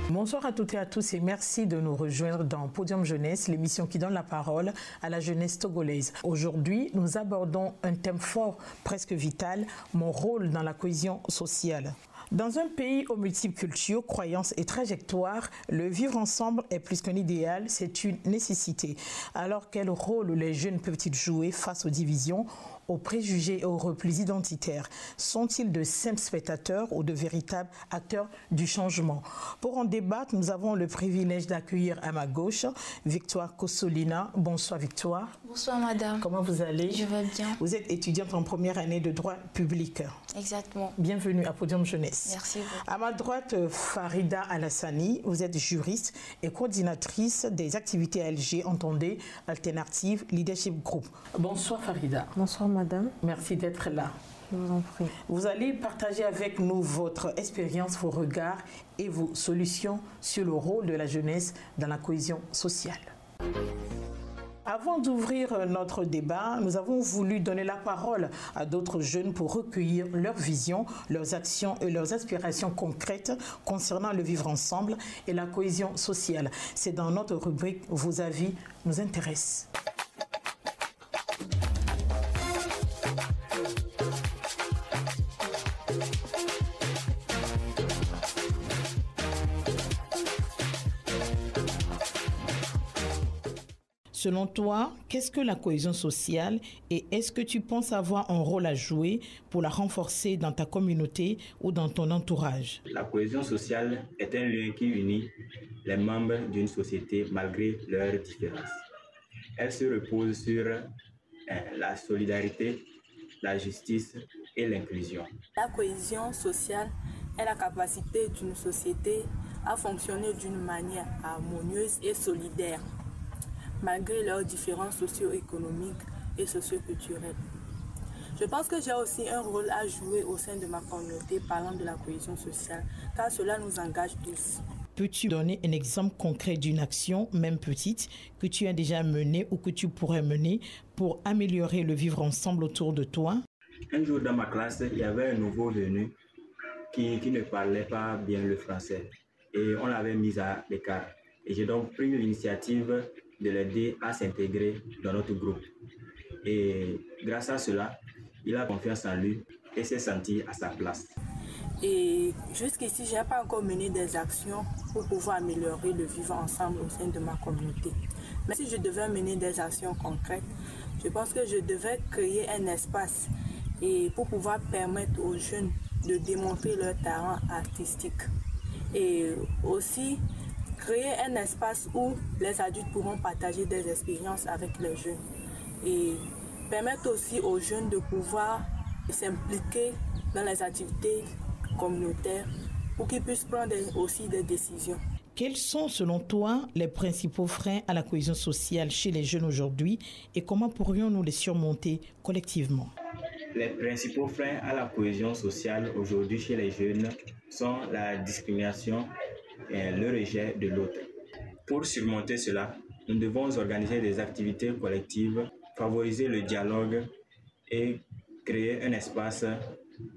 Bonsoir à toutes et à tous et merci de nous rejoindre dans Podium Jeunesse, l'émission qui donne la parole à la jeunesse togolaise. Aujourd'hui, nous abordons un thème fort, presque vital, mon rôle dans la cohésion sociale. Dans un pays aux multiples cultures, croyances et trajectoires, le vivre ensemble est plus qu'un idéal, c'est une nécessité. Alors quel rôle les jeunes peuvent-ils jouer face aux divisions, aux préjugés et aux replis identitaires? Sont-ils de simples spectateurs ou de véritables acteurs du changement? Pour en débattre, nous avons le privilège d'accueillir à ma gauche Victoire Kossolina. Bonsoir Victoire. Bonsoir madame. Comment vous allez? Je vais bien. Vous êtes étudiante en première année de droit public. Exactement. Bienvenue à Podium Jeunesse. Merci beaucoup. À ma droite, Farida Alassani, vous êtes juriste et coordinatrice des activités ALG, entendez, Alternative Leadership Group. Bonsoir Farida. Bonsoir madame. Merci d'être là. Je vous en prie. Vous allez partager avec nous votre expérience, vos regards et vos solutions sur le rôle de la jeunesse dans la cohésion sociale. Avant d'ouvrir notre débat, nous avons voulu donner la parole à d'autres jeunes pour recueillir leurs visions, leurs actions et leurs aspirations concrètes concernant le vivre ensemble et la cohésion sociale. C'est dans notre rubrique « Vos avis nous intéressent ». Selon toi, qu'est-ce que la cohésion sociale et est-ce que tu penses avoir un rôle à jouer pour la renforcer dans ta communauté ou dans ton entourage? La cohésion sociale est un lien qui unit les membres d'une société malgré leurs différences. Elle se repose sur la solidarité, la justice et l'inclusion. La cohésion sociale est la capacité d'une société à fonctionner d'une manière harmonieuse et solidaire, malgré leurs différences socio-économiques et socio-culturelles. Je pense que j'ai aussi un rôle à jouer au sein de ma communauté parlant de la cohésion sociale, car cela nous engage tous. Peux-tu donner un exemple concret d'une action, même petite, que tu as déjà menée ou que tu pourrais mener pour améliorer le vivre ensemble autour de toi? Un jour dans ma classe, il y avait un nouveau venu qui ne parlait pas bien le français et on l'avait mis à l'écart. Et j'ai donc pris l'initiative de l'aider à s'intégrer dans notre groupe. Et grâce à cela, il a confiance en lui et s'est senti à sa place. Et jusqu'ici, je n'ai pas encore mené des actions pour pouvoir améliorer le vivre ensemble au sein de ma communauté. Mais si je devais mener des actions concrètes, je pense que je devais créer un espace et pour pouvoir permettre aux jeunes de démontrer leur talent artistique. Et aussi, créer un espace où les adultes pourront partager des expériences avec les jeunes et permettre aussi aux jeunes de pouvoir s'impliquer dans les activités communautaires pour qu'ils puissent prendre aussi des décisions. Quels sont selon toi les principaux freins à la cohésion sociale chez les jeunes aujourd'hui et comment pourrions-nous les surmonter collectivement? Les principaux freins à la cohésion sociale aujourd'hui chez les jeunes sont la discrimination et le rejet de l'autre. Pour surmonter cela, nous devons organiser des activités collectives, favoriser le dialogue et créer un espace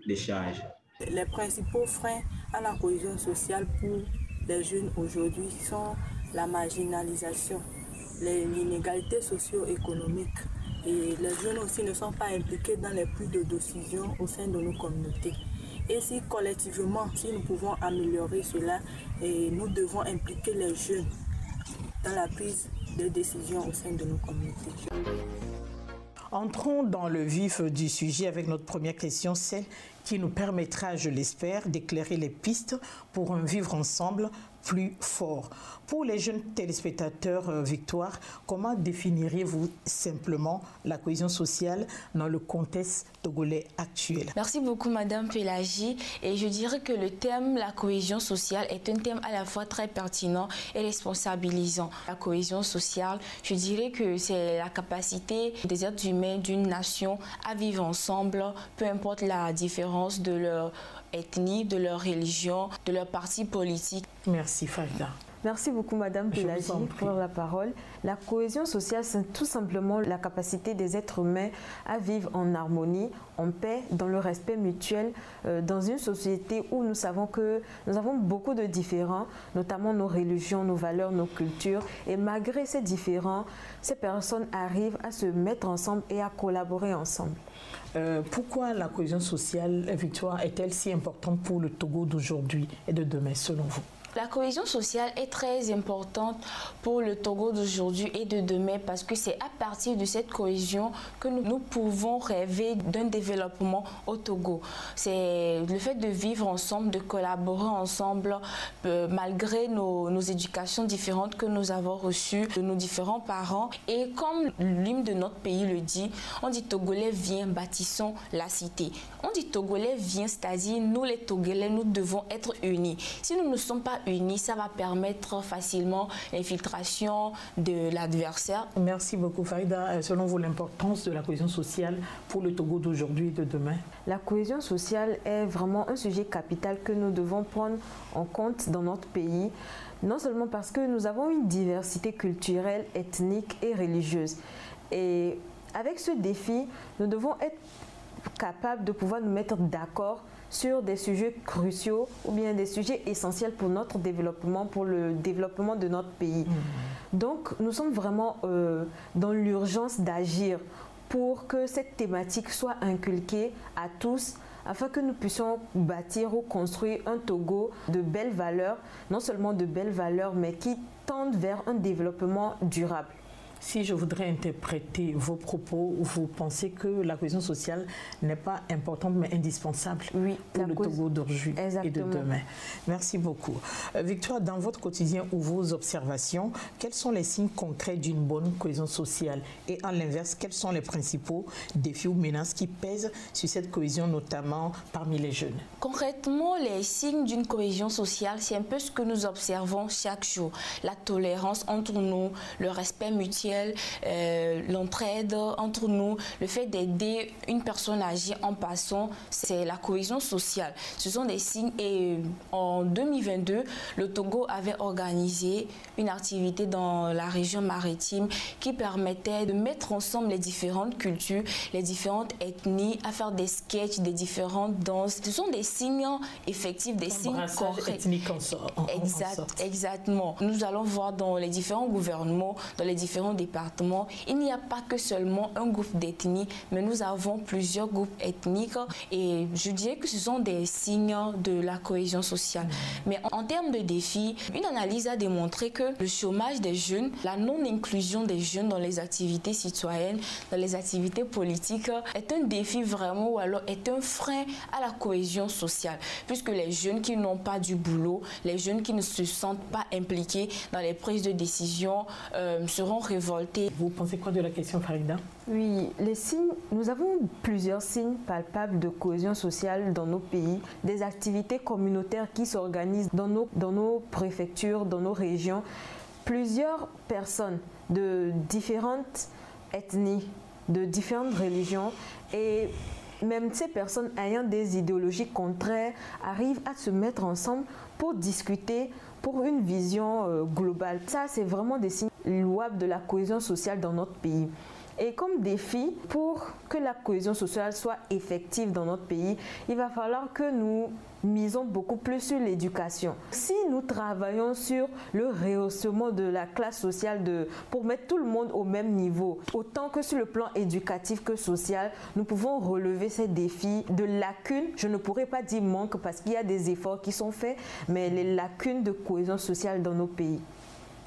d'échange. Les principaux freins à la cohésion sociale pour les jeunes aujourd'hui sont la marginalisation, l'inégalité socio-économique et les jeunes aussi ne sont pas impliqués dans les prises de décision au sein de nos communautés. Et si collectivement, si nous pouvons améliorer cela, et nous devons impliquer les jeunes dans la prise de décision au sein de nos communautés. Entrons dans le vif du sujet avec notre première question, celle qui nous permettra, je l'espère, d'éclairer les pistes pour un vivre ensemble plus fort. Pour les jeunes téléspectateurs, Victoire, comment définiriez-vous simplement la cohésion sociale dans le contexte togolais actuel? Merci beaucoup Madame Pélagie et je dirais que le thème la cohésion sociale est un thème à la fois très pertinent et responsabilisant. La cohésion sociale, je dirais que c'est la capacité des êtres humains d'une nation à vivre ensemble, peu importe la différence de leur ethnie, de leur religion, de leur parti politique. Merci Farida. Merci beaucoup Madame Pélagie pour la parole. La cohésion sociale, c'est tout simplement la capacité des êtres humains à vivre en harmonie, en paix, dans le respect mutuel, dans une société où nous savons que nous avons beaucoup de différends, notamment nos religions, nos valeurs, nos cultures. Et malgré ces différends, ces personnes arrivent à se mettre ensemble et à collaborer ensemble. Pourquoi la cohésion sociale, Victoire, est-elle si importante pour le Togo d'aujourd'hui et de demain, selon vous? La cohésion sociale est très importante pour le Togo d'aujourd'hui et de demain parce que c'est à partir de cette cohésion que nous pouvons rêver d'un développement au Togo. C'est le fait de vivre ensemble, de collaborer ensemble malgré nos éducations différentes que nous avons reçues de nos différents parents. Et comme l'hymne de notre pays le dit, on dit Togolais viens, bâtissons la cité. On dit Togolais viens, c'est-à-dire nous les Togolais, nous devons être unis. Si nous ne sommes pas unis, ça va permettre facilement l'infiltration de l'adversaire. Merci beaucoup Farida. Selon vous, l'importance de la cohésion sociale pour le Togo d'aujourd'hui et de demain? La cohésion sociale est vraiment un sujet capital que nous devons prendre en compte dans notre pays, non seulement parce que nous avons une diversité culturelle, ethnique et religieuse. Et avec ce défi, nous devons être capables de pouvoir nous mettre d'accord sur des sujets cruciaux ou bien des sujets essentiels pour notre développement, pour le développement de notre pays. Donc, nous sommes vraiment dans l'urgence d'agir pour que cette thématique soit inculquée à tous, afin que nous puissions bâtir ou construire un Togo de belles valeurs, non seulement de belles valeurs, mais qui tendent vers un développement durable. Si je voudrais interpréter vos propos, vous pensez que la cohésion sociale n'est pas importante mais indispensable pour le Togo d'aujourd'hui et de demain. Merci beaucoup. Victoire, dans votre quotidien ou vos observations, quels sont les signes concrets d'une bonne cohésion sociale? Et à l'inverse, quels sont les principaux défis ou menaces qui pèsent sur cette cohésion, notamment parmi les jeunes? Concrètement, les signes d'une cohésion sociale, c'est un peu ce que nous observons chaque jour. La tolérance entre nous, le respect mutuel, l'entraide entre nous, le fait d'aider une personne âgée en passant, c'est la cohésion sociale. Ce sont des signes et en 2022, le Togo avait organisé une activité dans la région maritime qui permettait de mettre ensemble les différentes cultures, les différentes ethnies, à faire des sketchs, des différentes danses. Ce sont des signes effectifs, des signes concrets. Exactement. Nous allons voir dans les différents gouvernements, dans les différents départements, il n'y a pas que seulement un groupe d'ethnie, mais nous avons plusieurs groupes ethniques et je dirais que ce sont des signes de la cohésion sociale. Mais en termes de défis, une analyse a démontré que le chômage des jeunes, la non-inclusion des jeunes dans les activités citoyennes, dans les activités politiques, est un défi vraiment ou alors est un frein à la cohésion sociale, puisque les jeunes qui n'ont pas du boulot, les jeunes qui ne se sentent pas impliqués dans les prises de décision seront révoltés. Vous pensez quoi de la question, Farida? Oui, les signes, nous avons plusieurs signes palpables de cohésion sociale dans nos pays, des activités communautaires qui s'organisent dans nos préfectures, dans nos régions. Plusieurs personnes de différentes ethnies, de différentes religions et même ces personnes ayant des idéologies contraires arrivent à se mettre ensemble pour discuter pour une vision globale. Ça, c'est vraiment des signes louables de la cohésion sociale dans notre pays. Et comme défi, pour que la cohésion sociale soit effective dans notre pays, il va falloir que nous misons beaucoup plus sur l'éducation. Si nous travaillons sur le rehaussement de la classe sociale pour mettre tout le monde au même niveau, autant que sur le plan éducatif que social, nous pouvons relever ces défis de lacunes. Je ne pourrais pas dire manque parce qu'il y a des efforts qui sont faits, mais les lacunes de cohésion sociale dans nos pays.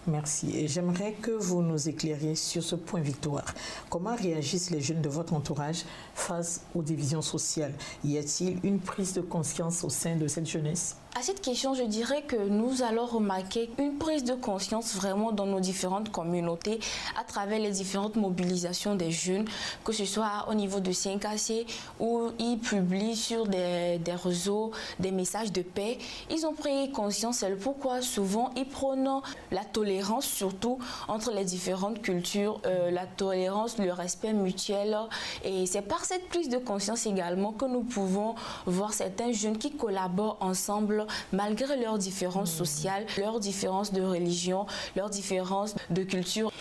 Merci. Et j'aimerais que vous nous éclairiez sur ce point, Victoire. Comment réagissent les jeunes de votre entourage face aux divisions sociales? Y a-t-il une prise de conscience au sein de cette jeunesse? À cette question, je dirais que nous allons remarquer une prise de conscience vraiment dans nos différentes communautés à travers les différentes mobilisations des jeunes, que ce soit au niveau de 5AC où ils publient sur des réseaux des messages de paix. Ils ont pris conscience, c'est pourquoi souvent ils prônent la tolérance surtout entre les différentes cultures, la tolérance, le respect mutuel. Et c'est par cette prise de conscience également que nous pouvons voir certains jeunes qui collaborent ensemble ensemble malgré leurs différences sociales, leurs différences de religion, leurs différences de culture.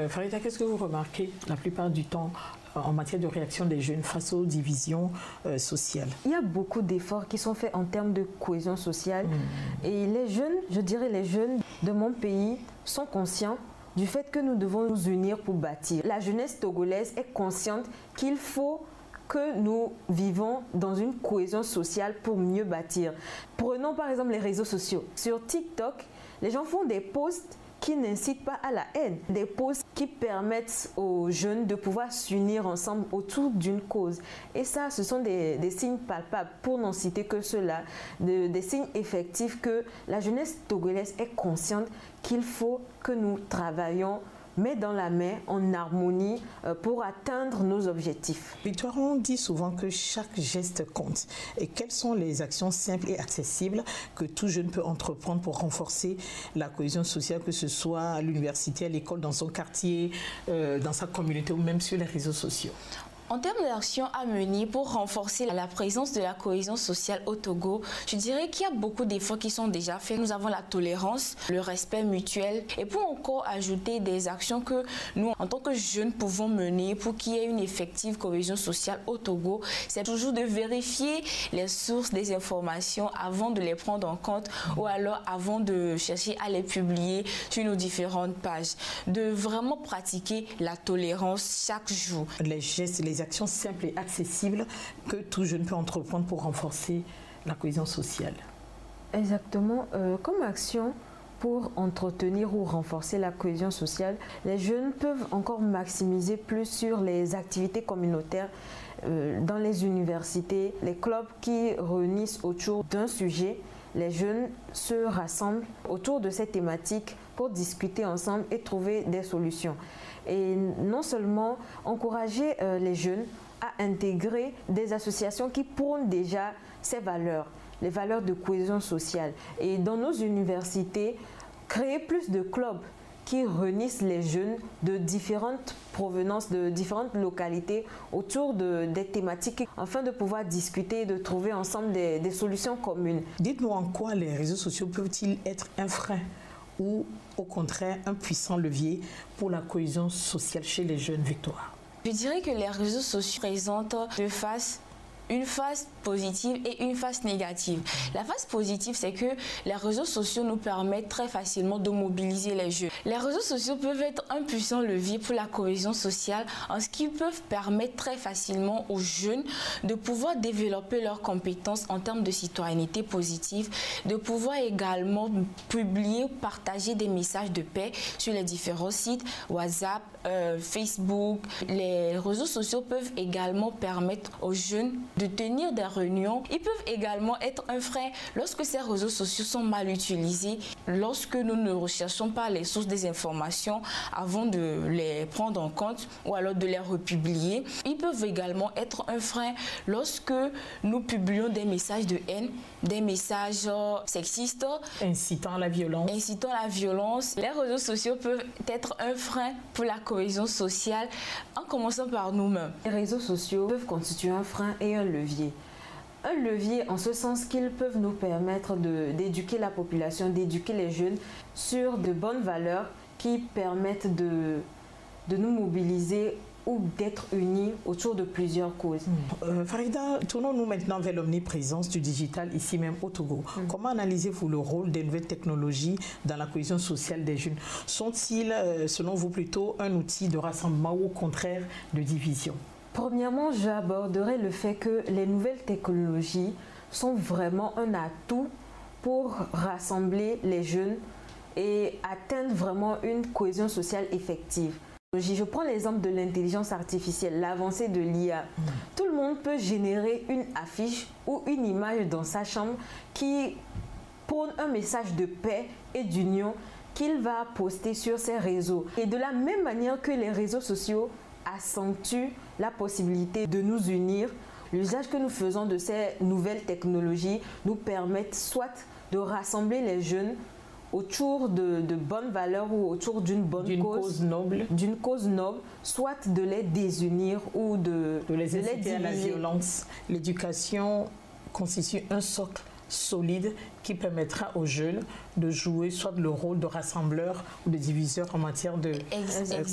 Farida, qu'est-ce que vous remarquez la plupart du temps en matière de réaction des jeunes face aux divisions sociales? Il y a beaucoup d'efforts qui sont faits en termes de cohésion sociale. Et les jeunes, je dirais les jeunes de mon pays sont conscients du fait que nous devons nous unir pour bâtir. La jeunesse togolaise est consciente qu'il faut que nous vivons dans une cohésion sociale pour mieux bâtir. Prenons par exemple les réseaux sociaux. Sur TikTok, les gens font des posts qui n'incitent pas à la haine, des posts qui permettent aux jeunes de pouvoir s'unir ensemble autour d'une cause. Et ça, ce sont des signes palpables, pour n'en citer que cela, des signes effectifs que la jeunesse togolaise est consciente qu'il faut que nous travaillions main dans la main, en harmonie, pour atteindre nos objectifs. Victoire, on dit souvent que chaque geste compte. Et quelles sont les actions simples et accessibles que tout jeune peut entreprendre pour renforcer la cohésion sociale, que ce soit à l'université, à l'école, dans son quartier, dans sa communauté ou même sur les réseaux sociaux? En termes d'actions à mener pour renforcer la présence de la cohésion sociale au Togo, je dirais qu'il y a beaucoup d'efforts qui sont déjà faits. Nous avons la tolérance, le respect mutuel et pour encore ajouter des actions que nous, en tant que jeunes, pouvons mener pour qu'il y ait une effective cohésion sociale au Togo, c'est toujours de vérifier les sources des informations avant de les prendre en compte ou alors avant de chercher à les publier sur nos différentes pages. De vraiment pratiquer la tolérance chaque jour. Les gestes, les actions simples et accessibles que tout jeune peut entreprendre pour renforcer la cohésion sociale. Exactement. Comme action pour entretenir ou renforcer la cohésion sociale, les jeunes peuvent encore maximiser plus sur les activités communautaires dans les universités, les clubs qui réunissent autour d'un sujet. Les jeunes se rassemblent autour de cette thématique pour discuter ensemble et trouver des solutions. Et non seulement encourager les jeunes à intégrer des associations qui prônent déjà ces valeurs, les valeurs de cohésion sociale. Et dans nos universités, créer plus de clubs qui réunissent les jeunes de différentes provenances, de différentes localités autour des thématiques afin de pouvoir discuter et de trouver ensemble des solutions communes. Dites-nous en quoi les réseaux sociaux peuvent-ils être un frein ou au contraire un puissant levier pour la cohésion sociale chez les jeunes, Victoire? Je dirais que les réseaux sociaux présentent une phase positive et une phase négative. La phase positive, c'est que les réseaux sociaux nous permettent très facilement de mobiliser les jeunes. Les réseaux sociaux peuvent être un puissant levier pour la cohésion sociale en ce qu'ils peuvent permettre très facilement aux jeunes de pouvoir développer leurs compétences en termes de citoyenneté positive, de pouvoir également publier, partager des messages de paix sur les différents sites, WhatsApp, Facebook. Les réseaux sociaux peuvent également permettre aux jeunes de tenir des réunions. Ils peuvent également être un frein lorsque ces réseaux sociaux sont mal utilisés, lorsque nous ne recherchons pas les sources des informations avant de les prendre en compte ou alors de les republier. Ils peuvent également être un frein lorsque nous publions des messages de haine, des messages sexistes, incitant à la violence. Les réseaux sociaux peuvent être un frein pour la cohésion sociale en commençant par nous-mêmes. Les réseaux sociaux peuvent constituer un frein et un levier. Un levier en ce sens qu'ils peuvent nous permettre d'éduquer la population, d'éduquer les jeunes sur de bonnes valeurs qui permettent de nous mobiliser ou d'être unis autour de plusieurs causes. Farida, tournons-nous maintenant vers l'omniprésence du digital ici même au Togo. Comment analysez-vous le rôle des nouvelles technologies dans la cohésion sociale des jeunes? Sont-ils, selon vous, plutôt un outil de rassemblement ou au contraire de division? Premièrement, j'aborderai le fait que les nouvelles technologies sont vraiment un atout pour rassembler les jeunes et atteindre vraiment une cohésion sociale effective. Je prends l'exemple de l'intelligence artificielle, l'avancée de l'IA. Tout le monde peut générer une affiche ou une image dans sa chambre qui prône un message de paix et d'union qu'il va poster sur ses réseaux. Et de la même manière que les réseaux sociaux accentuent la possibilité de nous unir, l'usage que nous faisons de ces nouvelles technologies nous permettent soit de rassembler les jeunes autour de bonnes valeurs ou autour d'une cause noble, soit de les désunir ou de les inciter à la violence. L'éducation constitue un socle solide qui permettra aux jeunes de jouer soit le rôle de rassembleur ou de diviseur en matière de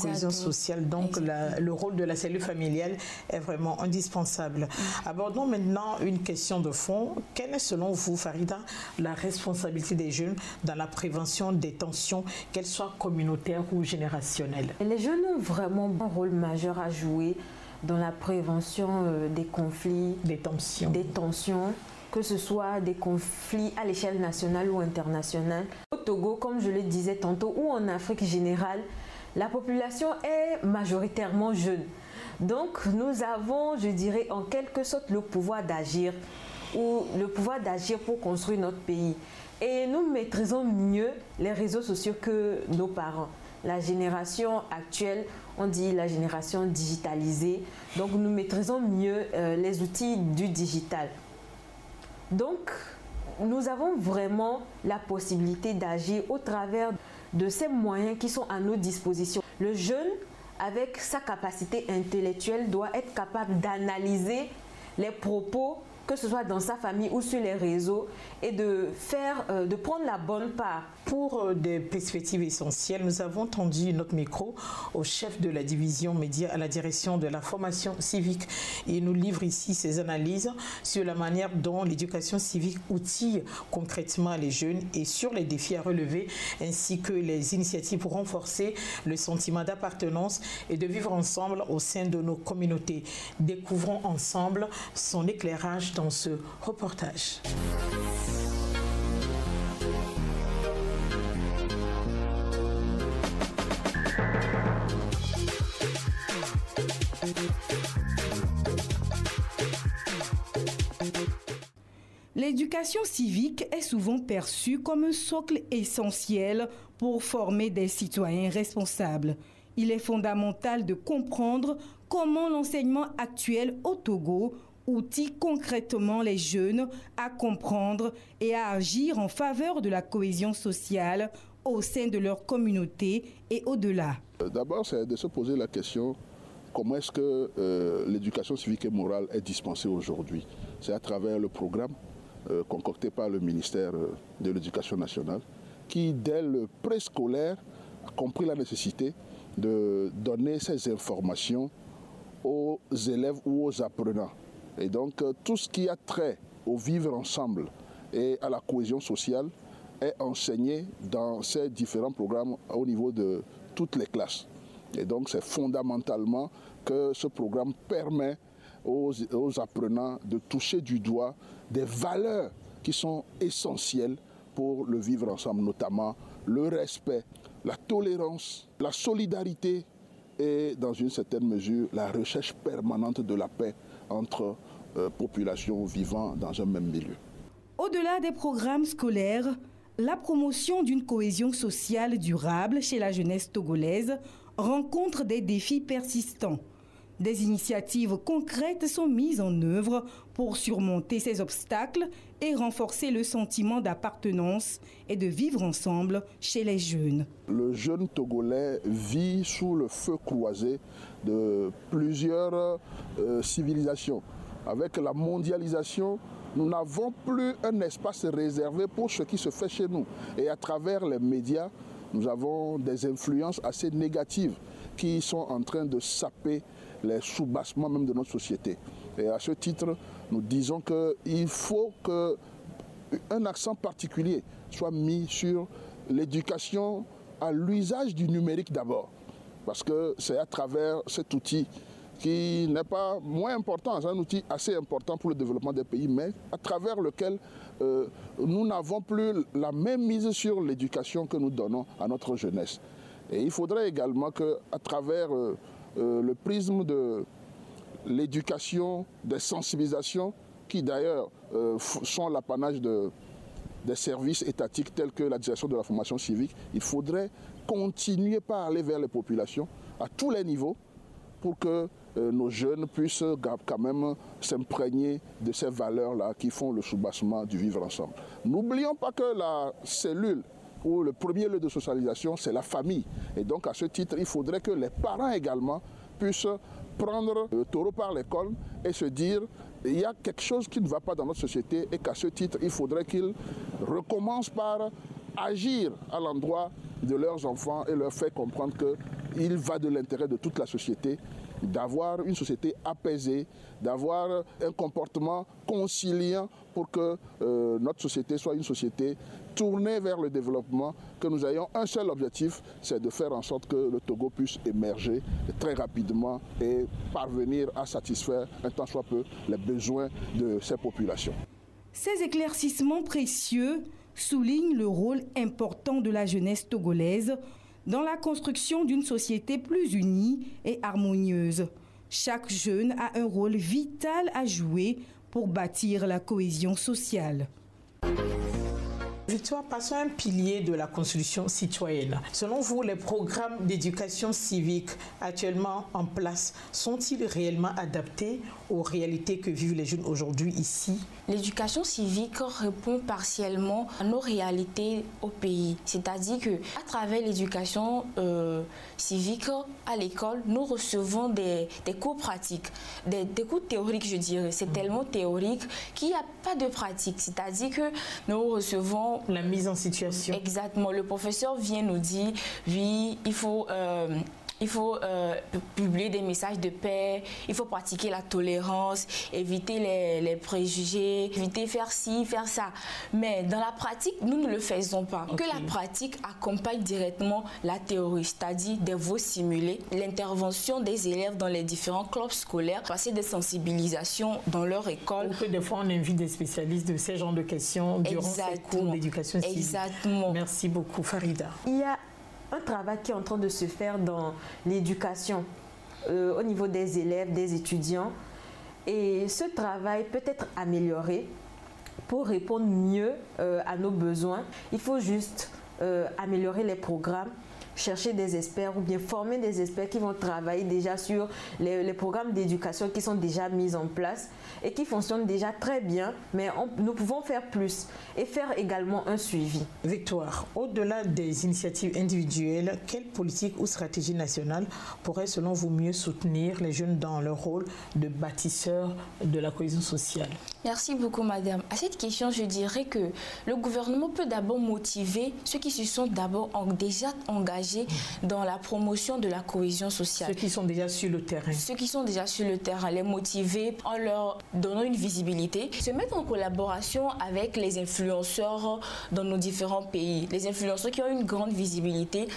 cohésion sociale. Donc le rôle de la cellule familiale est vraiment indispensable. Abordons maintenant une question de fond. Quelle est selon vous, Farida, la responsabilité des jeunes dans la prévention des tensions, qu'elles soient communautaires ou générationnelles? Les jeunes ont vraiment un rôle majeur à jouer dans la prévention des conflits, des tensions, que ce soit des conflits à l'échelle nationale ou internationale. Au Togo, comme je le disais tantôt, ou en Afrique générale, la population est majoritairement jeune. Donc nous avons, je dirais, en quelque sorte le pouvoir d'agir, ou le pouvoir d'agir pour construire notre pays. Et nous maîtrisons mieux les réseaux sociaux que nos parents. La génération actuelle, on dit la génération digitalisée, donc nous maîtrisons mieux les outils du digital. Donc, nous avons vraiment la possibilité d'agir au travers de ces moyens qui sont à nos dispositions. Le jeune, avec sa capacité intellectuelle, doit être capable d'analyser les propos, que ce soit dans sa famille ou sur les réseaux, et de prendre la bonne part. Pour des perspectives essentielles, nous avons tendu notre micro au chef de la division médias à la direction de la formation civique. Il nous livre ici ses analyses sur la manière dont l'éducation civique outille concrètement les jeunes et sur les défis à relever, ainsi que les initiatives pour renforcer le sentiment d'appartenance et de vivre ensemble au sein de nos communautés. Découvrons ensemble son éclairage dans ce reportage. L'éducation civique est souvent perçue comme un socle essentiel pour former des citoyens responsables. Il est fondamental de comprendre comment l'enseignement actuel au Togo outille concrètement les jeunes à comprendre et à agir en faveur de la cohésion sociale au sein de leur communauté et au-delà. D'abord, c'est de se poser la question: comment est-ce que l'éducation civique et morale est dispensée aujourd'hui? C'est à travers le programme concocté par le ministère de l'Éducation nationale qui, dès le préscolaire, a compris la nécessité de donner ces informations aux élèves ou aux apprenants. Et donc, tout ce qui a trait au vivre ensemble et à la cohésion sociale est enseigné dans ces différents programmes au niveau de toutes les classes. Et donc, c'est fondamentalement que ce programme permet aux apprenants de toucher du doigt des valeurs qui sont essentielles pour le vivre ensemble, notamment le respect, la tolérance, la solidarité et, dans une certaine mesure, la recherche permanente de la paix entre populations vivant dans un même milieu. Au-delà des programmes scolaires, la promotion d'une cohésion sociale durable chez la jeunesse togolaise rencontre des défis persistants. Des initiatives concrètes sont mises en œuvre pour surmonter ces obstacles et renforcer le sentiment d'appartenance et de vivre ensemble chez les jeunes. Le jeune Togolais vit sous le feu croisé de plusieurs civilisations. Avec la mondialisation, nous n'avons plus un espace réservé pour ce qui se fait chez nous. Et à travers les médias, nous avons des influences assez négatives qui sont en train de saper les soubassements même de notre société. Et à ce titre, nous disons qu'il faut qu'un accent particulier soit mis sur l'éducation à l'usage du numérique d'abord. Parce que c'est à travers cet outil qui n'est pas moins important, c'est un outil assez important pour le développement des pays, mais à travers lequel nous n'avons plus la même mise sur l'éducation que nous donnons à notre jeunesse. Et il faudrait également qu'à travers le prisme de l'éducation, des sensibilisations, qui d'ailleurs sont l'apanage des services étatiques tels que la direction de la formation civique, il faudrait continuer par aller vers les populations à tous les niveaux pour que nos jeunes puissent quand même s'imprégner de ces valeurs-là qui font le soubassement du vivre ensemble. N'oublions pas que la cellule ou le premier lieu de socialisation, c'est la famille. Et donc à ce titre, il faudrait que les parents également puissent prendre le taureau par les cornes et se dire il y a quelque chose qui ne va pas dans notre société et qu'à ce titre, il faudrait qu'ils recommencent par agir à l'endroit de leurs enfants et leur faire comprendre qu'il va de l'intérêt de toute la société d'avoir une société apaisée, d'avoir un comportement conciliant pour que notre société soit une société tournée vers le développement, que nous ayons un seul objectif, c'est de faire en sorte que le Togo puisse émerger très rapidement et parvenir à satisfaire un tant soit peu les besoins de ces populations. Ces éclaircissements précieux soulignent le rôle important de la jeunesse togolaise dans la construction d'une société plus unie et harmonieuse. Chaque jeune a un rôle vital à jouer pour bâtir la cohésion sociale. Victoire, passons à un pilier de la construction citoyenne. Selon vous, les programmes d'éducation civique actuellement en place sont-ils réellement adaptés aux réalités que vivent les jeunes aujourd'hui ici? L'éducation civique répond partiellement à nos réalités au pays. C'est-à-dire qu'à travers l'éducation civique à l'école, nous recevons des cours pratiques, des cours théoriques, je dirais. C'est tellement théorique qu'il n'y a pas de pratique. C'est-à-dire que nous recevons la mise en situation. Exactement. Le professeur vient nous dire, oui, il faut publier des messages de paix, il faut pratiquer la tolérance, éviter les préjugés, éviter faire ci, faire ça. Mais dans la pratique, nous ne le faisons pas. Okay. Que la pratique accompagne directement la théorie, c'est-à-dire des voeux simulés, l'intervention des élèves dans les différents clubs scolaires, passer des sensibilisations dans leur école. Ou que des fois on invite des spécialistes de ces genres de questions durant ces cours d'éducation civique. Exactement. Merci beaucoup, Farida. Il y a un travail qui est en train de se faire dans l'éducation au niveau des élèves, des étudiants. Et ce travail peut être amélioré pour répondre mieux à nos besoins. Il faut juste améliorer les programmes, chercher des experts ou bien former des experts qui vont travailler déjà sur les programmes d'éducation qui sont déjà mis en place et qui fonctionnent déjà très bien, mais nous pouvons faire plus et faire également un suivi. Victoire, au-delà des initiatives individuelles, quelle politique ou stratégie nationale pourrait selon vous mieux soutenir les jeunes dans leur rôle de bâtisseurs de la cohésion sociale? Merci beaucoup, madame. À cette question, je dirais que le gouvernement peut d'abord motiver ceux qui se sont d'abord déjà engagés dans la promotion de la cohésion sociale. Ceux qui sont déjà sur le terrain. Ceux qui sont déjà sur le terrain, les motiver en leur donnant une visibilité, se mettre en collaboration avec les influenceurs dans nos différents pays, les influenceurs qui ont une grande visibilité,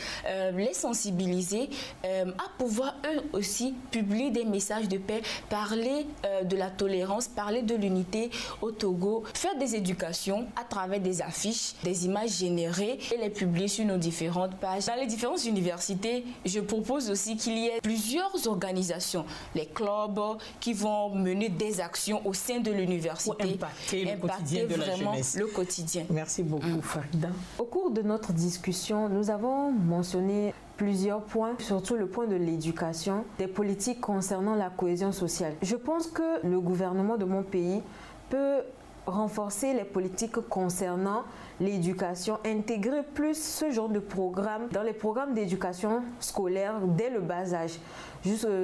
les sensibiliser à pouvoir eux aussi publier des messages de paix, parler de la tolérance, parler de l'unité au Togo, faire des éducations à travers des affiches, des images générées et les publier sur nos différentes pages. Dans les différentes universités, je propose aussi qu'il y ait plusieurs organisations, les clubs qui vont mener des actions au sein de l'université. Pour impacter le quotidien de la jeunesse. Le quotidien. Merci beaucoup, Farida. Au cours de notre discussion, nous avons mentionné plusieurs points, surtout le point de l'éducation, des politiques concernant la cohésion sociale. Je pense que le gouvernement de mon pays peut renforcer les politiques concernant l'éducation, intégrer plus ce genre de programme dans les programmes d'éducation scolaire dès le bas âge,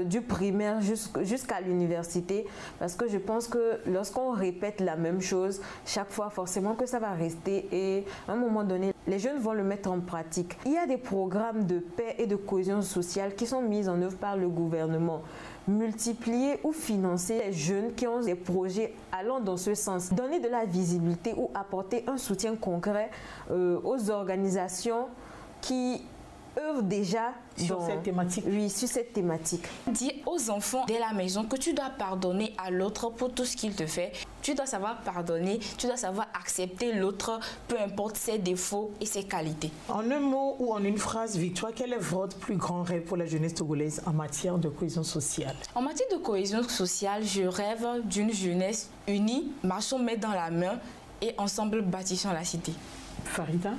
du primaire jusqu'à l'université, parce que je pense que lorsqu'on répète la même chose chaque fois, forcément que ça va rester et à un moment donné, les jeunes vont le mettre en pratique. Il y a des programmes de paix et de cohésion sociale qui sont mis en œuvre par le gouvernement. Multiplier ou financer les jeunes qui ont des projets allant dans ce sens. Donner de la visibilité ou apporter un soutien concret aux organisations qui œuvrent déjà sur cette thématique. Oui, sur cette thématique. Dis aux enfants dès la maison que tu dois pardonner à l'autre pour tout ce qu'il te fait. Tu dois savoir pardonner, tu dois savoir accepter l'autre, peu importe ses défauts et ses qualités. En un mot ou en une phrase, Victoire, quel est votre plus grand rêve pour la jeunesse togolaise en matière de cohésion sociale? En matière de cohésion sociale, je rêve d'une jeunesse unie, marchons main dans la main et ensemble bâtissons la cité. Farida?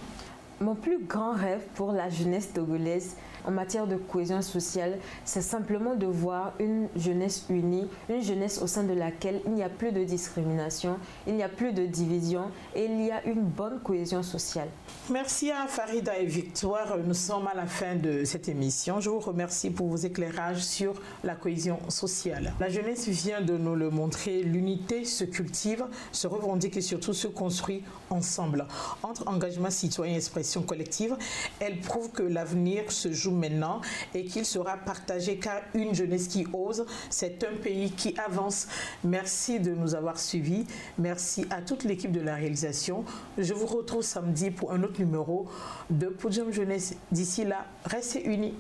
Mon plus grand rêve pour la jeunesse togolaise en matière de cohésion sociale, c'est simplement de voir une jeunesse unie, une jeunesse au sein de laquelle il n'y a plus de discrimination, il n'y a plus de division et il y a une bonne cohésion sociale. Merci à Farida et Victoire. Nous sommes à la fin de cette émission. Je vous remercie pour vos éclairages sur la cohésion sociale. La jeunesse vient de nous le montrer. L'unité se cultive, se revendique et surtout se construit ensemble. Entre engagement citoyen et expression collective, elle prouve que l'avenir se joue maintenant et qu'il sera partagé, car une jeunesse qui ose, c'est un pays qui avance. Merci de nous avoir suivis. Merci à toute l'équipe de la réalisation. Je vous retrouve samedi pour un autre numéro de Podium Jeunesse. D'ici là, restez unis.